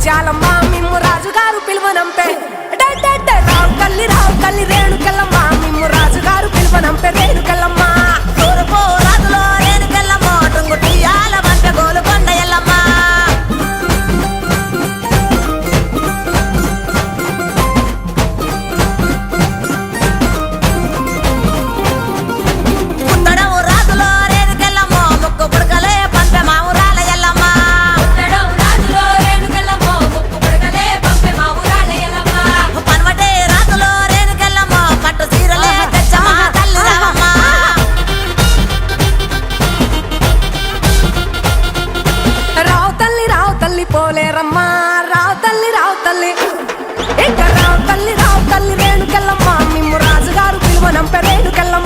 ముత్యాలమ్మ మిమ్ము రాజుగారు పిలువనంపే రావు తల్లి రేణుకెళ్ళమ్మ మిమ్ము రాజుగారు పిలువనంపే రేణుకెళ్ళమ్మ తూర్పు రాజులో రేణుకెళ్ళమ్మ టుంగుటియాల వంట గోలుకొండ ఎల్లమ్మ పుత్తడము రాజులో రేణుకెళ్ళమ్మ ముక్కు పుడకలే పంపె మా ఊరాల ఎల్లమ్మ పనవటే రాజులో రేణుకెళ్ళమ్మ పట్టు చీరలే తెచ్చమ్మ తల్లి రావమ్మ రావు తల్లి పోలేరమ్మ రావు తల్లి ఇంకా రావు తల్లి రేణుకెళ్ళమ్మ మిమ్ము రాజుగారు పిలువనంపే రేణుకెళ్ళమ్మ